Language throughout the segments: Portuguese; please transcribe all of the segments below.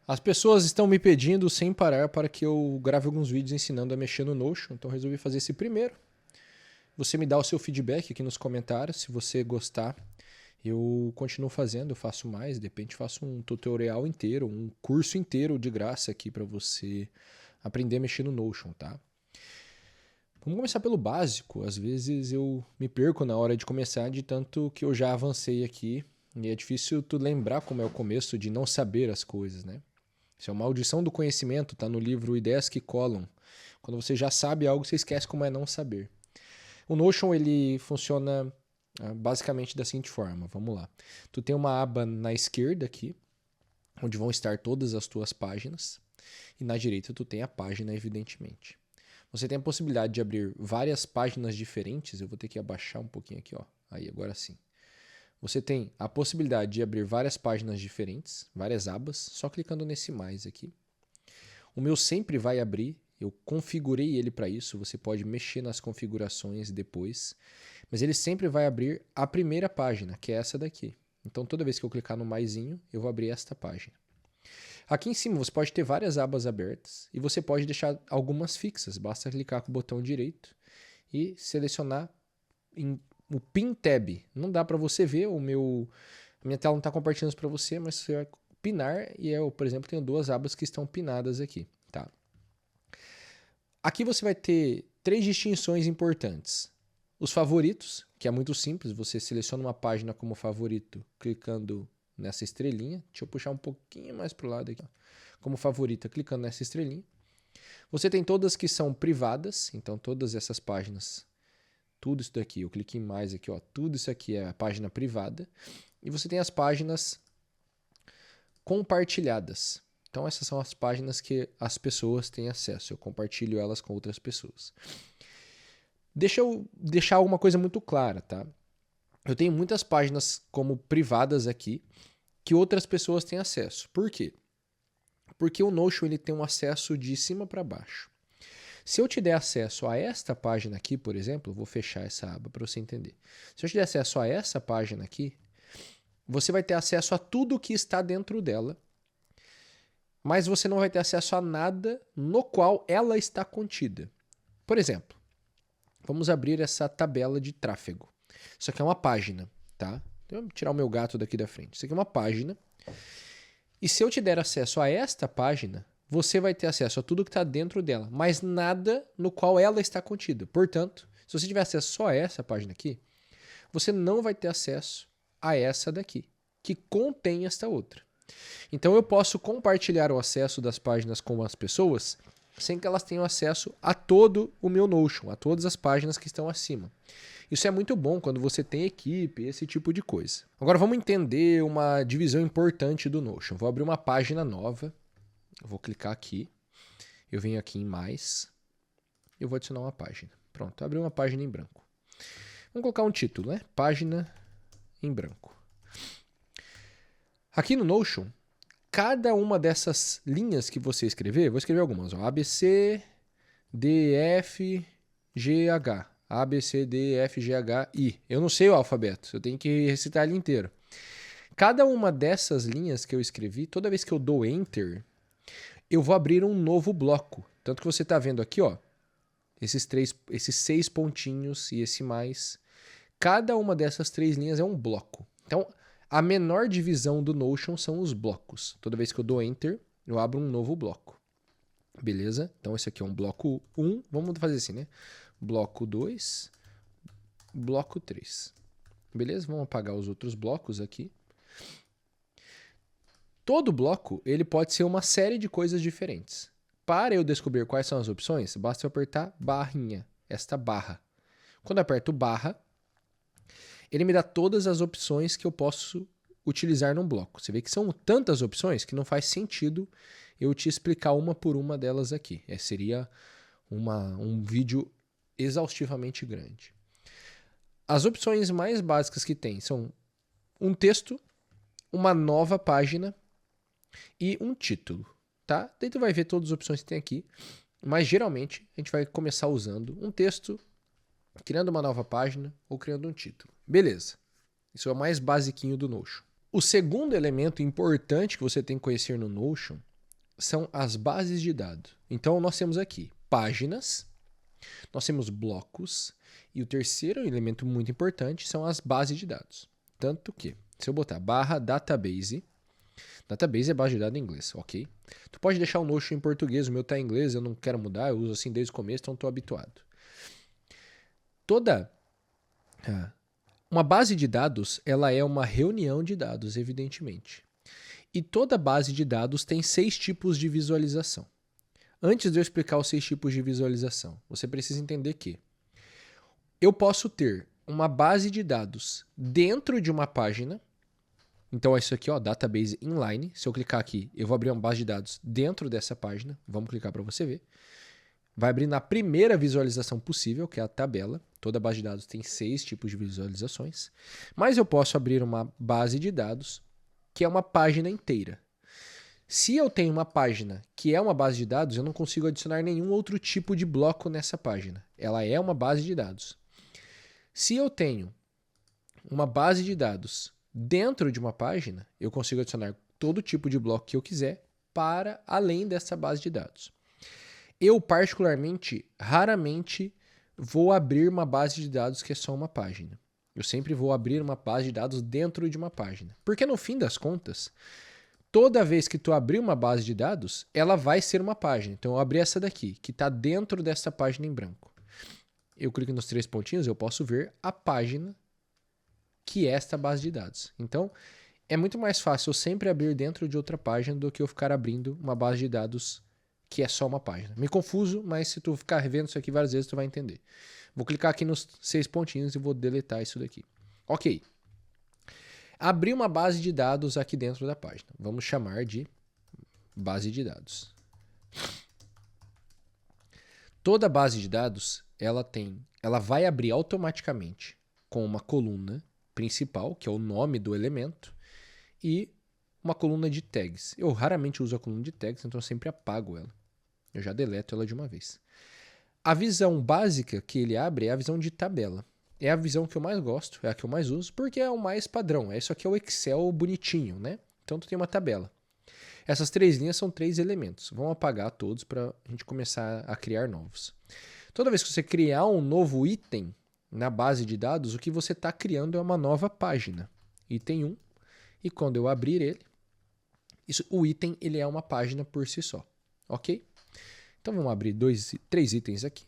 As pessoas estão me pedindo sem parar para que eu grave alguns vídeos ensinando a mexer no Notion, então resolvi fazer esse primeiro. Você me dá o seu feedback aqui nos comentários, se você gostar, eu continuo fazendo, eu faço mais, de repente faço um tutorial inteiro, um curso inteiro de graça aqui para você aprender a mexer no Notion, tá? Vamos começar pelo básico, às vezes eu me perco na hora de começar de tanto que eu já avancei aqui e é difícil tu lembrar como é o começo de não saber as coisas, né? Isso é uma maldição do conhecimento, está no livro Ideias que Colam. Quando você já sabe algo, você esquece como é não saber. O Notion ele funciona basicamente da seguinte forma, vamos lá. Tu tem uma aba na esquerda aqui, onde vão estar todas as tuas páginas, e na direita tu tem a página, evidentemente. Você tem a possibilidade de abrir várias páginas diferentes, eu vou ter que abaixar um pouquinho aqui, ó. Aí, agora sim. Você tem a possibilidade de abrir várias páginas diferentes, várias abas, só clicando nesse mais aqui. O meu sempre vai abrir, eu configurei ele para isso, você pode mexer nas configurações depois, mas ele sempre vai abrir a primeira página, que é essa daqui. Então toda vez que eu clicar no maisinho, eu vou abrir esta página. Aqui em cima você pode ter várias abas abertas e você pode deixar algumas fixas, basta clicar com o botão direito e selecionar o Pin Tab. Não dá para você ver, a minha tela não está compartilhando isso para você, mas você vai pinar e eu, por exemplo, tenho duas abas que estão pinadas aqui. Tá? Aqui você vai ter três distinções importantes. Os favoritos, que é muito simples, você seleciona uma página como favorito clicando nessa estrelinha. Deixa eu puxar um pouquinho mais para o lado aqui. Ó. Como favorita, clicando nessa estrelinha. Você tem todas que são privadas, então todas essas páginas, tudo isso daqui, eu cliquei em mais aqui, ó, tudo isso aqui é a página privada. E você tem as páginas compartilhadas. Então essas são as páginas que as pessoas têm acesso, eu compartilho elas com outras pessoas. Deixa eu deixar uma coisa muito clara, tá? Eu tenho muitas páginas como privadas aqui que outras pessoas têm acesso. Por quê? Porque o Notion ele tem um acesso de cima para baixo. Se eu te der acesso a esta página aqui, por exemplo, vou fechar essa aba para você entender. Se eu te der acesso a essa página aqui, você vai ter acesso a tudo que está dentro dela, mas você não vai ter acesso a nada no qual ela está contida. Por exemplo, vamos abrir essa tabela de tráfego. Isso aqui é uma página, tá? Então, eu vou tirar o meu gato daqui da frente. Isso aqui é uma página. E se eu te der acesso a esta página, você vai ter acesso a tudo que está dentro dela, mas nada no qual ela está contida. Portanto, se você tiver acesso só a essa página aqui, você não vai ter acesso a essa daqui, que contém esta outra. Então eu posso compartilhar o acesso das páginas com as pessoas sem que elas tenham acesso a todo o meu Notion, a todas as páginas que estão acima. Isso é muito bom quando você tem equipe, esse tipo de coisa. Agora vamos entender uma divisão importante do Notion. Vou abrir uma página nova, eu vou clicar aqui, eu venho aqui em mais, eu vou adicionar uma página. Pronto, abri uma página em branco. Vamos colocar um título, né? Página em branco. Aqui no Notion, cada uma dessas linhas que você escrever, vou escrever algumas, ó, A, B, C, D, F, G, H. A, B, C, D, F, G, H, I. Eu não sei o alfabeto, eu tenho que recitar ele inteiro. Cada uma dessas linhas que eu escrevi, toda vez que eu dou Enter, eu vou abrir um novo bloco. Tanto que você está vendo aqui, ó, esses 6 pontinhos e esse mais. Cada uma dessas 3 linhas é um bloco. Então, a menor divisão do Notion são os blocos. Toda vez que eu dou Enter, eu abro um novo bloco. Beleza? Então, esse aqui é um bloco 1. Vamos fazer assim, né? Bloco 2, bloco 3. Beleza? Vamos apagar os outros blocos aqui. Todo bloco ele pode ser uma série de coisas diferentes. Para eu descobrir quais são as opções, basta eu apertar barrinha, esta barra. Quando eu aperto barra, ele me dá todas as opções que eu posso utilizar num bloco. Você vê que são tantas opções que não faz sentido eu te explicar uma por uma delas aqui. Seria um vídeo exaustivamente grande. As opções mais básicas que tem são um texto, uma nova página e um título, tá? Daí tu vai ver todas as opções que tem aqui, mas geralmente a gente vai começar usando um texto, criando uma nova página ou criando um título. Beleza, isso é o mais basiquinho do Notion. O segundo elemento importante que você tem que conhecer no Notion são as bases de dados. Então, nós temos aqui páginas, nós temos blocos, e o terceiro elemento muito importante são as bases de dados. Tanto que, se eu botar /database, database é base de dados em inglês, ok? Tu pode deixar o Notion em português, o meu está em inglês, eu não quero mudar, eu uso assim desde o começo, então estou habituado. Uma base de dados, ela é uma reunião de dados, evidentemente. E toda base de dados tem 6 tipos de visualização. Antes de eu explicar os 6 tipos de visualização, você precisa entender que eu posso ter uma base de dados dentro de uma página. Então é isso aqui, ó, Database Inline. Se eu clicar aqui, eu vou abrir uma base de dados dentro dessa página. Vamos clicar para você ver. Vai abrir na primeira visualização possível, que é a tabela. Toda base de dados tem 6 tipos de visualizações. Mas eu posso abrir uma base de dados que é uma página inteira. Se eu tenho uma página que é uma base de dados, eu não consigo adicionar nenhum outro tipo de bloco nessa página. Ela é uma base de dados. Se eu tenho uma base de dados dentro de uma página, eu consigo adicionar todo tipo de bloco que eu quiser para além dessa base de dados. Eu, particularmente, raramente vou abrir uma base de dados que é só uma página. Eu sempre vou abrir uma base de dados dentro de uma página. Porque, no fim das contas, toda vez que tu abrir uma base de dados, ela vai ser uma página. Então, eu abri essa daqui, que está dentro dessa página em branco. Eu clico nos 3 pontinhos, eu posso ver a página que é esta base de dados. Então, é muito mais fácil eu sempre abrir dentro de outra página do que eu ficar abrindo uma base de dados que é só uma página. Me confuso, mas se tu ficar revendo isso aqui várias vezes, tu vai entender. Vou clicar aqui nos 6 pontinhos e vou deletar isso daqui. Ok. Abri uma base de dados aqui dentro da página. Vamos chamar de base de dados. Toda base de dados, ela vai abrir automaticamente com uma coluna principal, que é o nome do elemento, e uma coluna de tags. Eu raramente uso a coluna de tags, então eu sempre apago ela. Eu já deleto ela de uma vez. A visão básica que ele abre é a visão de tabela. É a visão que eu mais gosto, é a que eu mais uso, porque é o mais padrão. Isso aqui é o Excel bonitinho, né? Então tu tem uma tabela. Essas 3 linhas são 3 elementos. Vamos apagar todos para a gente começar a criar novos. Toda vez que você criar um novo item na base de dados, o que você está criando é uma nova página. Item 1. E quando eu abrir ele, o item ele é uma página por si só. Ok? Então vamos abrir 3 itens aqui.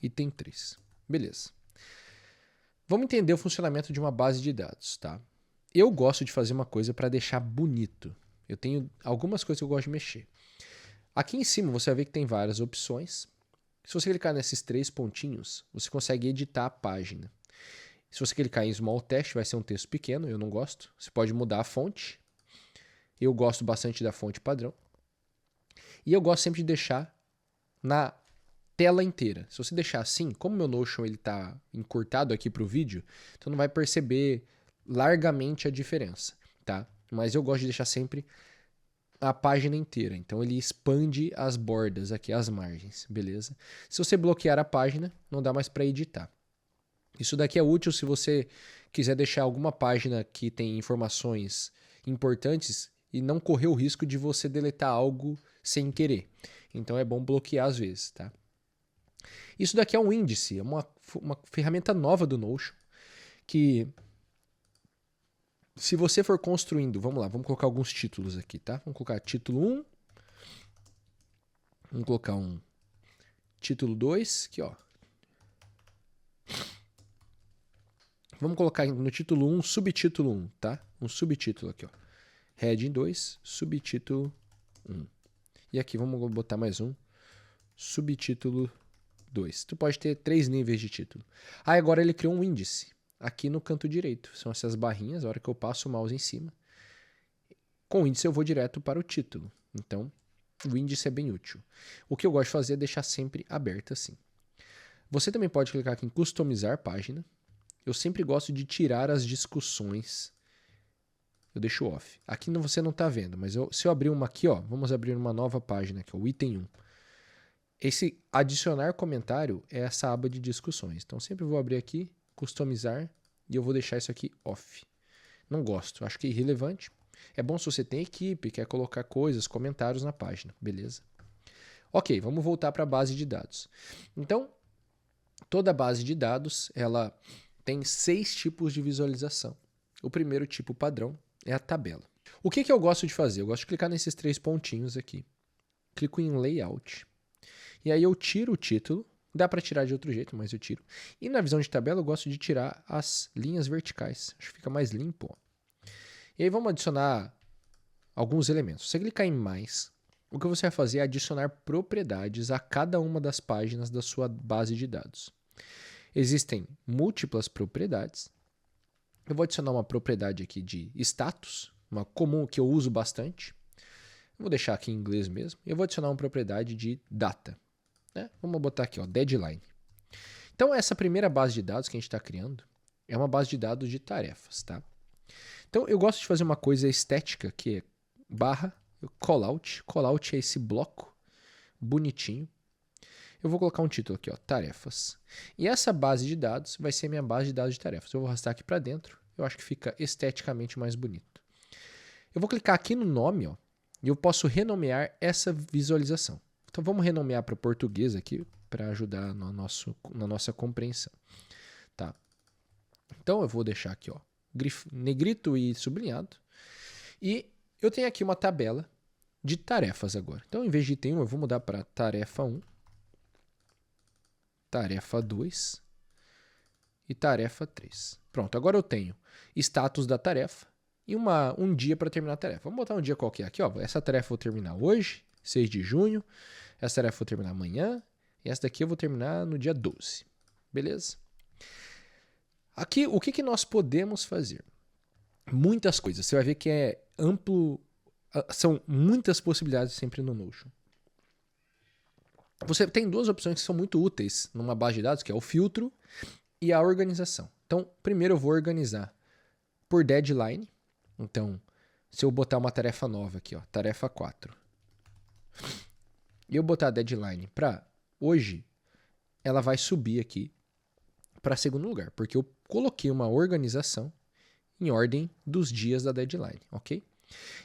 Item 3. Beleza. Vamos entender o funcionamento de uma base de dados, tá? Eu gosto de fazer uma coisa para deixar bonito. Eu tenho algumas coisas que eu gosto de mexer. Aqui em cima você vai ver que tem várias opções. Se você clicar nesses 3 pontinhos, você consegue editar a página. Se você clicar em Small Text, vai ser um texto pequeno, eu não gosto. Você pode mudar a fonte. Eu gosto bastante da fonte padrão. E eu gosto sempre de deixar na tela inteira. Se você deixar assim, como meu Notion está encurtado aqui para o vídeo, então não vai perceber largamente a diferença, tá? Mas eu gosto de deixar sempre a página inteira. Então ele expande as bordas aqui, as margens, beleza? Se você bloquear a página, não dá mais para editar. Isso daqui é útil se você quiser deixar alguma página que tem informações importantes e não correr o risco de você deletar algo sem querer. Então é bom bloquear às vezes, tá? Isso daqui é um índice, é uma ferramenta nova do Notion que, se você for construindo, vamos lá, vamos colocar alguns títulos aqui, tá? Vamos colocar título 1, vamos colocar um título 2, aqui ó. Vamos colocar no título 1, subtítulo 1, tá? Um subtítulo aqui, ó. Heading 2, subtítulo 1. E aqui vamos botar mais um, subtítulo 2. Tu pode ter 3 níveis de título. Aí agora ele criou um índice aqui no canto direito. São essas barrinhas, a hora que eu passo o mouse em cima. Com o índice eu vou direto para o título. Então, o índice é bem útil. O que eu gosto de fazer é deixar sempre aberto assim. Você também pode clicar aqui em customizar página. Eu sempre gosto de tirar as discussões. Eu deixo off. Aqui você não está vendo, mas se eu abrir uma aqui, ó, vamos abrir uma nova página aqui, o item 1. Esse adicionar comentário é essa aba de discussões. Então sempre vou abrir aqui, customizar, e eu vou deixar isso aqui off. Não gosto, acho que é irrelevante. É bom se você tem equipe, quer colocar coisas, comentários na página, beleza? Ok, vamos voltar para a base de dados. Então, toda base de dados, ela tem 6 tipos de visualização. O primeiro tipo padrão é a tabela. O que eu gosto de fazer? Eu gosto de clicar nesses 3 pontinhos aqui. Clico em Layout. E aí eu tiro o título. Dá para tirar de outro jeito, mas eu tiro. E na visão de tabela eu gosto de tirar as linhas verticais. Acho que fica mais limpo. Ó. E aí vamos adicionar alguns elementos. Você clicar em mais, o que você vai fazer é adicionar propriedades a cada uma das páginas da sua base de dados. Existem múltiplas propriedades. Eu vou adicionar uma propriedade aqui de status, uma comum que eu uso bastante. Vou deixar aqui em inglês mesmo. Eu vou adicionar uma propriedade de data. Né? Vamos botar aqui, ó, deadline. Então, essa primeira base de dados que a gente está criando é uma base de dados de tarefas. Tá? Então, eu gosto de fazer uma coisa estética, que é barra callout. Callout é esse bloco bonitinho. Eu vou colocar um título aqui, ó, tarefas. E essa base de dados vai ser minha base de dados de tarefas. Eu vou arrastar aqui para dentro. Eu acho que fica esteticamente mais bonito. Eu vou clicar aqui no nome, ó, e eu posso renomear essa visualização. Então vamos renomear para português aqui para ajudar na nossa compreensão. Tá? Então eu vou deixar aqui, ó, negrito e sublinhado. E eu tenho aqui uma tabela de tarefas agora. Então, em vez de item 1, eu vou mudar para tarefa 1, tarefa 2 e tarefa 3. Pronto, agora eu tenho status da tarefa e um dia para terminar a tarefa. Vamos botar um dia qualquer aqui. Ó. Essa tarefa eu vou terminar hoje, 6 de junho. Essa tarefa eu vou terminar amanhã. E essa daqui eu vou terminar no dia 12. Beleza? Aqui, o que nós podemos fazer? Muitas coisas. Você vai ver que é amplo. São muitas possibilidades sempre no Notion. Você tem 2 opções que são muito úteis numa base de dados, que é o filtro e a organização. Então, primeiro eu vou organizar por deadline. Então, se eu botar uma tarefa nova aqui, ó, tarefa 4, e eu botar a deadline para hoje, ela vai subir aqui para segundo lugar, porque eu coloquei uma organização em ordem dos dias da deadline, ok?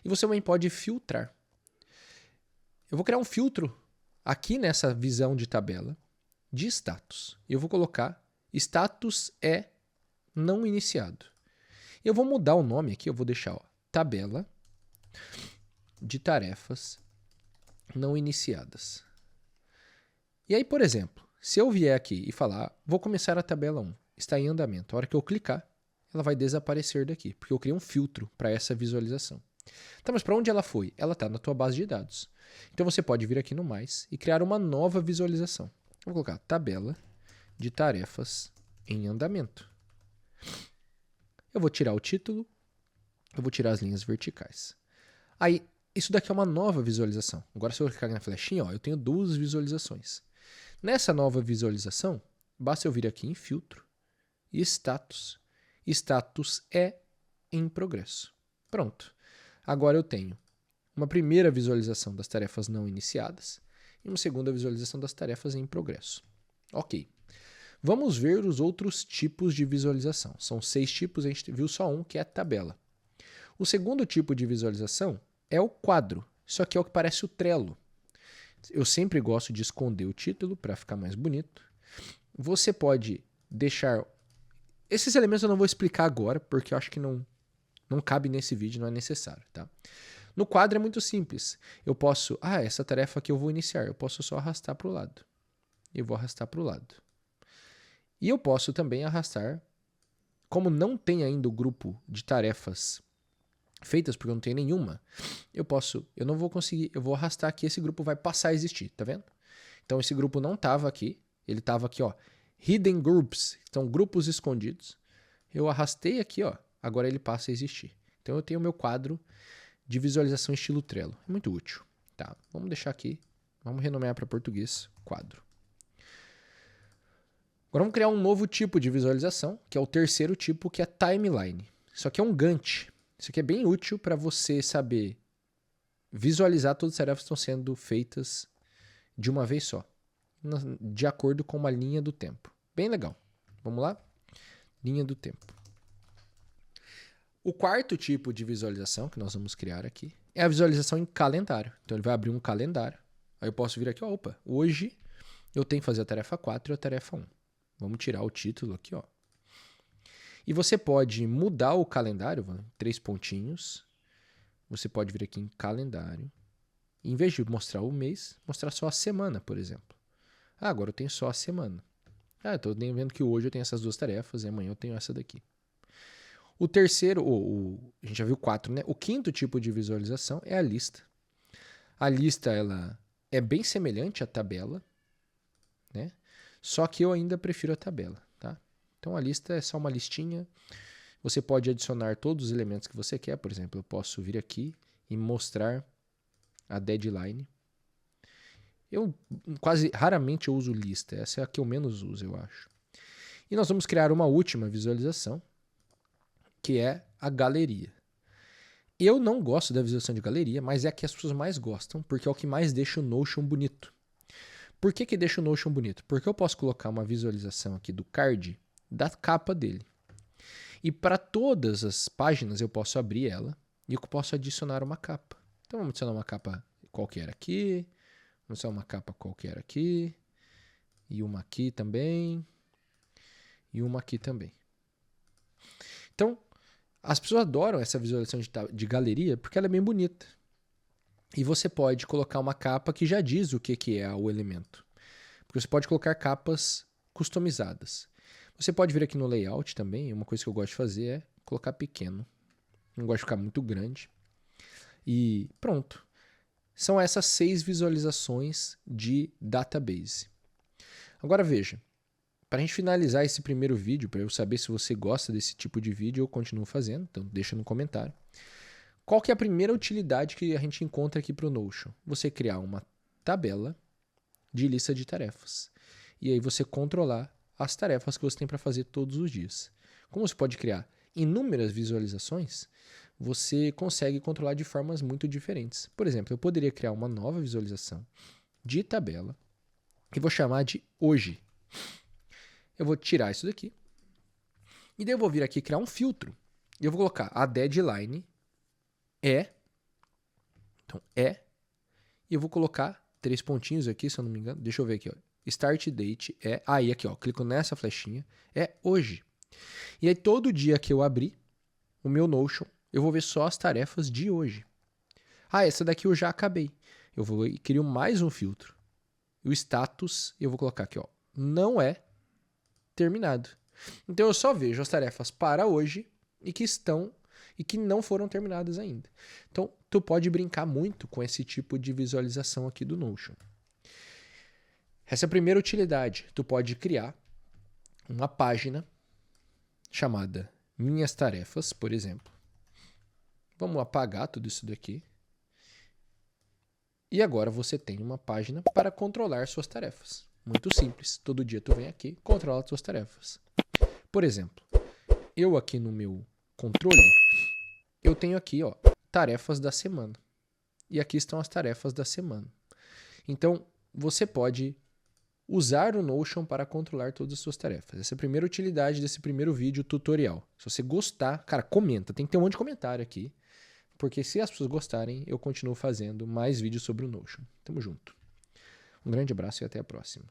E você também pode filtrar. Eu vou criar um filtro aqui nessa visão de tabela de status. Eu vou colocar status é não iniciado. Eu vou mudar o nome aqui, eu vou deixar ó, tabela de tarefas não iniciadas. E aí, por exemplo, se eu vier aqui e falar, vou começar a tabela 1, está em andamento. A hora que eu clicar, ela vai desaparecer daqui, porque eu criei um filtro para essa visualização. Tá, mas para onde ela foi? Ela está na tua base de dados. Então você pode vir aqui no mais e criar uma nova visualização. Vou colocar tabela de tarefas em andamento. Eu vou tirar o título, eu vou tirar as linhas verticais. Aí, isso daqui é uma nova visualização. Agora se eu clicar na flechinha, ó, eu tenho 2 visualizações. Nessa nova visualização, basta eu vir aqui em filtro e status. Status é em progresso. Pronto. Agora eu tenho uma primeira visualização das tarefas não iniciadas e uma segunda visualização das tarefas em progresso. Ok. Vamos ver os outros tipos de visualização. São 6 tipos, a gente viu só um, que é a tabela. O segundo tipo de visualização é o quadro. Isso aqui é o que parece o Trello. Eu sempre gosto de esconder o título para ficar mais bonito. Você pode deixar... Esses elementos eu não vou explicar agora, porque eu acho que não cabe nesse vídeo, não é necessário, tá? No quadro é muito simples. Eu posso... essa tarefa aqui eu vou iniciar. Eu posso só arrastar para o lado. Eu vou arrastar para o lado. E eu posso também arrastar... Como não tem ainda o grupo de tarefas feitas, porque eu não tenho nenhuma, eu não vou conseguir... Eu vou arrastar aqui, esse grupo vai passar a existir, tá vendo? Então esse grupo não estava aqui. Ele estava aqui, ó. Hidden Groups. São grupos escondidos. Eu arrastei aqui, ó. Agora ele passa a existir. Então eu tenho o meu quadro de visualização estilo Trello. É muito útil. Tá, vamos deixar aqui. Vamos renomear para português quadro. Agora vamos criar um novo tipo de visualização, que é o terceiro tipo, que é timeline. Isso aqui é um Gantt. Isso aqui é bem útil para você saber visualizar todas as tarefas que estão sendo feitas de uma vez só, de acordo com uma linha do tempo. Bem legal. Vamos lá? Linha do tempo. O quarto tipo de visualização que nós vamos criar aqui é a visualização em calendário. Então ele vai abrir um calendário. Aí eu posso vir aqui, ó, opa, hoje eu tenho que fazer a tarefa 4 e a tarefa 1. Vamos tirar o título aqui, ó. E você pode mudar o calendário, 3 pontinhos. Você pode vir aqui em calendário. E em vez de mostrar o mês, mostrar só a semana, por exemplo. Ah, agora eu tenho só a semana. Ah, eu estou vendo que hoje eu tenho essas 2 tarefas e amanhã eu tenho essa daqui. O terceiro, a gente já viu 4, né? O quinto tipo de visualização é a lista. A lista, ela é bem semelhante à tabela, né? Só que eu ainda prefiro a tabela, tá? Então a lista é só uma listinha. Você pode adicionar todos os elementos que você quer. Por exemplo, eu posso vir aqui e mostrar a deadline. Eu raramente eu uso lista. Essa é a que eu menos uso, eu acho. E nós vamos criar uma última visualização, que é a galeria. Eu não gosto da visualização de galeria, mas é a que as pessoas mais gostam, porque é o que mais deixa o Notion bonito. Por que deixa o Notion bonito? Porque eu posso colocar uma visualização aqui do card da capa dele. E para todas as páginas eu posso abrir ela e eu posso adicionar uma capa. Então vamos adicionar uma capa qualquer aqui, vamos adicionar uma capa qualquer aqui, e uma aqui também, e uma aqui também. Então, as pessoas adoram essa visualização de galeria porque ela é bem bonita. E você pode colocar uma capa que já diz o que é o elemento. Porque você pode colocar capas customizadas. Você pode vir aqui no layout também. Uma coisa que eu gosto de fazer é colocar pequeno. Não gosto de ficar muito grande. E pronto. São essas 6 visualizações de database. Agora veja. Para a gente finalizar esse primeiro vídeo, para eu saber se você gosta desse tipo de vídeo, eu continuo fazendo. Então deixa no comentário. Qual que é a primeira utilidade que a gente encontra aqui para o Notion? Você criar uma tabela de lista de tarefas. E aí você controlar as tarefas que você tem para fazer todos os dias. Como você pode criar inúmeras visualizações, você consegue controlar de formas muito diferentes. Por exemplo, eu poderia criar uma nova visualização de tabela e vou chamar de hoje. Eu vou tirar isso daqui. E daí eu vou vir aqui criar um filtro. E eu vou colocar a deadline é. Então, é. E eu vou colocar 3 pontinhos aqui, se eu não me engano. Deixa eu ver aqui, ó. Start date é. Aí, aqui, ó. Clico nessa flechinha. É hoje. E aí, todo dia que eu abrir o meu Notion, eu vou ver só as tarefas de hoje. Ah, essa daqui eu já acabei. Eu vou e crio mais um filtro. E o status, eu vou colocar aqui, ó. Não é terminado. Então eu só vejo as tarefas para hoje e que não foram terminadas ainda. Então tu pode brincar muito com esse tipo de visualização aqui do Notion. Essa é a primeira utilidade. Tu pode criar uma página chamada Minhas Tarefas, por exemplo. Vamos apagar tudo isso daqui. E agora você tem uma página para controlar suas tarefas. Muito simples. Todo dia tu vem aqui, controla as suas tarefas. Por exemplo, eu aqui no meu controle, eu tenho aqui, ó, tarefas da semana. E aqui estão as tarefas da semana. Então, você pode usar o Notion para controlar todas as suas tarefas. Essa é a primeira utilidade desse primeiro vídeo tutorial. Se você gostar, cara, comenta. Tem que ter um monte de comentário aqui. Porque se as pessoas gostarem, eu continuo fazendo mais vídeos sobre o Notion. Tamo junto. Um grande abraço e até a próxima.